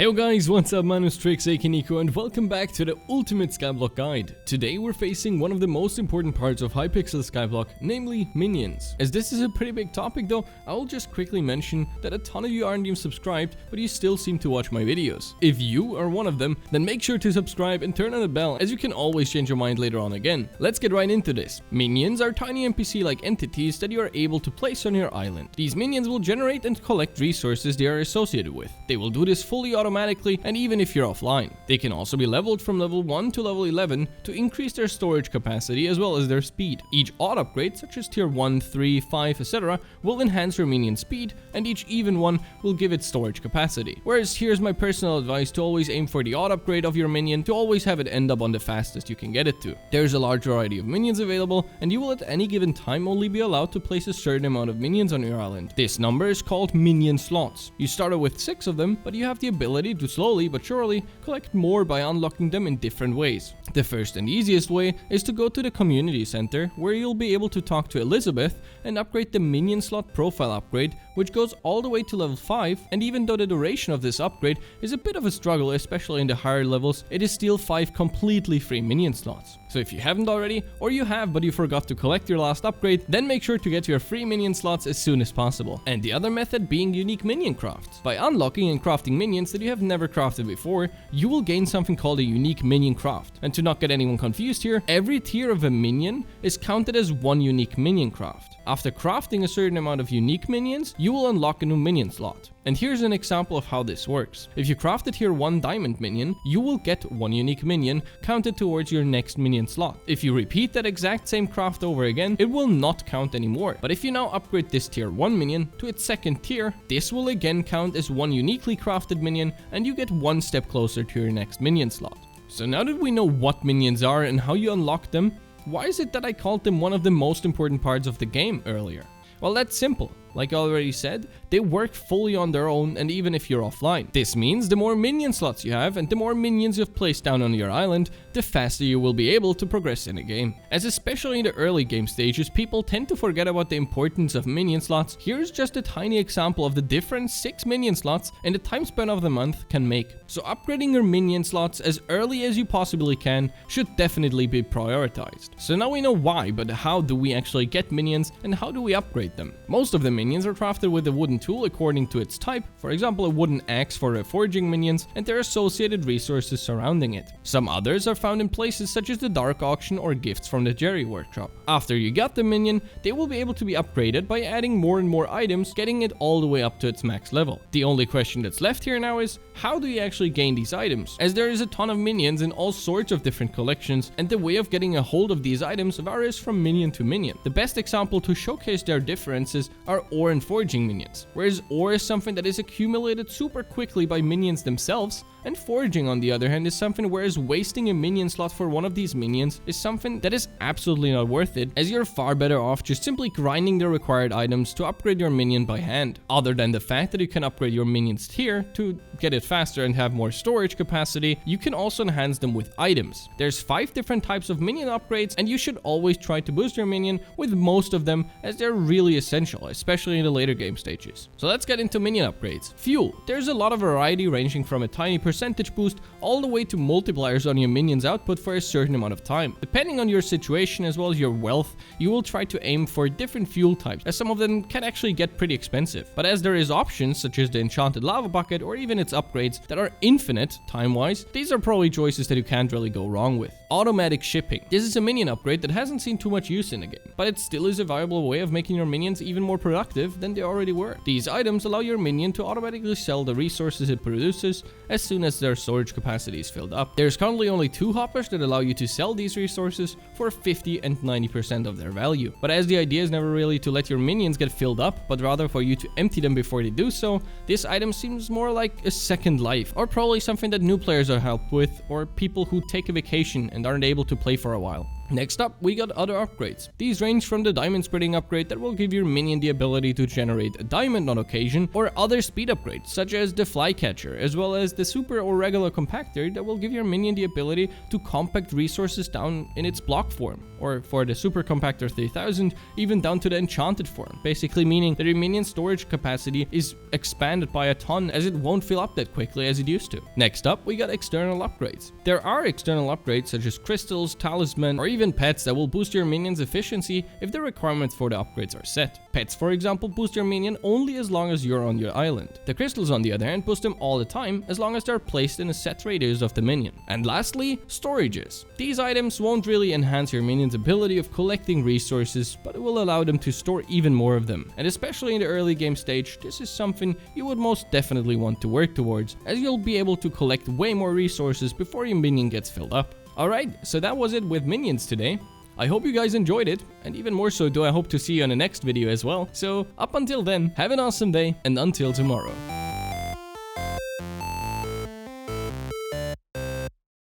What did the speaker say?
Hey guys, what's up? BumbleTrixx aka Nico, and welcome back to the Ultimate Skyblock Guide. Today we're facing one of the most important parts of Hypixel Skyblock, namely minions. As this is a pretty big topic though, I'll just quickly mention that a ton of you aren't even subscribed, but you still seem to watch my videos. If you are one of them, then make sure to subscribe and turn on the bell, as you can always change your mind later on again. Let's get right into this. Minions are tiny NPC-like entities that you are able to place on your island. These minions will generate and collect resources they are associated with. They will do this fully automatically, and even if you're offline. They can also be leveled from level 1 to level 11 to increase their storage capacity as well as their speed. Each odd upgrade, such as tier 1, 3, 5, etc., will enhance your minion speed, and each even one will give it storage capacity. Whereas here's my personal advice to always aim for the odd upgrade of your minion to always have it end up on the fastest you can get it to. There's a large variety of minions available, and you will at any given time only be allowed to place a certain amount of minions on your island. This number is called Minion Slots. You start out with 6 of them, but you have the ability to slowly but surely collect more by unlocking them in different ways. The first and easiest way is to go to the community center, where you'll be able to talk to Elizabeth and upgrade the Minion Slot profile upgrade, which goes all the way to level 5, and even though the duration of this upgrade is a bit of a struggle, especially in the higher levels, it is still 5 completely free minion slots. So if you haven't already, or you have but you forgot to collect your last upgrade, then make sure to get your free minion slots as soon as possible. And the other method being unique minion crafts. By unlocking and crafting minions that you have never crafted before, you will gain something called a unique minion craft. And to not get anyone confused here, every tier of a minion is counted as one unique minion craft. After crafting a certain amount of unique minions, you will unlock a new minion slot. And here's an example of how this works. If you craft a tier 1 diamond minion, you will get one unique minion counted towards your next minion slot. If you repeat that exact same craft over again, it will not count anymore. But if you now upgrade this tier 1 minion to its second tier, this will again count as one uniquely crafted minion, and you get one step closer to your next minion slot. So now that we know what minions are and how you unlock them, why is it that I called them one of the most important parts of the game earlier? Well, that's simple. Like I already said, they work fully on their own, and even if you're offline. This means the more minion slots you have and the more minions you've placed down on your island, the faster you will be able to progress in a game. As especially in the early game stages, people tend to forget about the importance of minion slots. Here's just a tiny example of the difference 6 minion slots and the time span of the month can make. So upgrading your minion slots as early as you possibly can should definitely be prioritized. So now we know why, but how do we actually get minions and how do we upgrade them? Most of the minions are crafted with a wooden tool according to its type, for example a wooden axe for reforging minions and their associated resources surrounding it. Some others are found in places such as the dark auction or gifts from the Jerry workshop. After you got the minion, they will be able to be upgraded by adding more and more items, getting it all the way up to its max level. The only question that's left here now is, how do you actually gain these items? As there is a ton of minions in all sorts of different collections, and the way of getting a hold of these items varies from minion to minion. The best example to showcase their differences are ore and forging minions, whereas ore is something that is accumulated super quickly by minions themselves, and forging on the other hand is something whereas wasting a minion slot for one of these minions is something that is absolutely not worth it, as you're far better off just simply grinding the required items to upgrade your minion by hand. Other than the fact that you can upgrade your minion's tier to get it faster and have more storage capacity, you can also enhance them with items. There's 5 different types of minion upgrades, and you should always try to boost your minion with most of them, as they're really essential, especially in the later game stages. So let's get into minion upgrades. Fuel. There's a lot of variety ranging from a tiny percentage boost all the way to multipliers on your minion's output for a certain amount of time. Depending on your situation as well as your wealth, you will try to aim for different fuel types, as some of them can actually get pretty expensive. But as there is options such as the enchanted lava bucket or even its upgrades that are infinite time-wise, these are probably choices that you can't really go wrong with. Automatic shipping. This is a minion upgrade that hasn't seen too much use in the game, but it still is a viable way of making your minions even more productive than they already were. These items allow your minion to automatically sell the resources it produces as soon as their storage capacity is filled up. There's currently only 2 hoppers that allow you to sell these resources for 50 and 90% of their value. But as the idea is never really to let your minions get filled up, but rather for you to empty them before they do so, this item seems more like a second life, or probably something that new players are helped with, or people who take a vacation and aren't able to play for a while. Next up, we got other upgrades. These range from the diamond spreading upgrade that will give your minion the ability to generate a diamond on occasion, or other speed upgrades such as the flycatcher, as well as the super or regular compactor that will give your minion the ability to compact resources down in its block form, or for the super compactor 3000, even down to the enchanted form, basically meaning that your minion storage capacity is expanded by a ton, as it won't fill up that quickly as it used to. Next up, we got external upgrades. There are external upgrades such as crystals, talisman, or even pets that will boost your minion's efficiency if the requirements for the upgrades are set. Pets, for example, boost your minion only as long as you're on your island. The crystals, on the other hand, boost them all the time as long as they're placed in a set radius of the minion. And lastly, storages. These items won't really enhance your minion's ability of collecting resources, but it will allow them to store even more of them. And especially in the early game stage, this is something you would most definitely want to work towards, as you'll be able to collect way more resources before your minion gets filled up. Alright, so that was it with minions today. I hope you guys enjoyed it, and even more so do I hope to see you on the next video as well. So up until then, have an awesome day, and until tomorrow.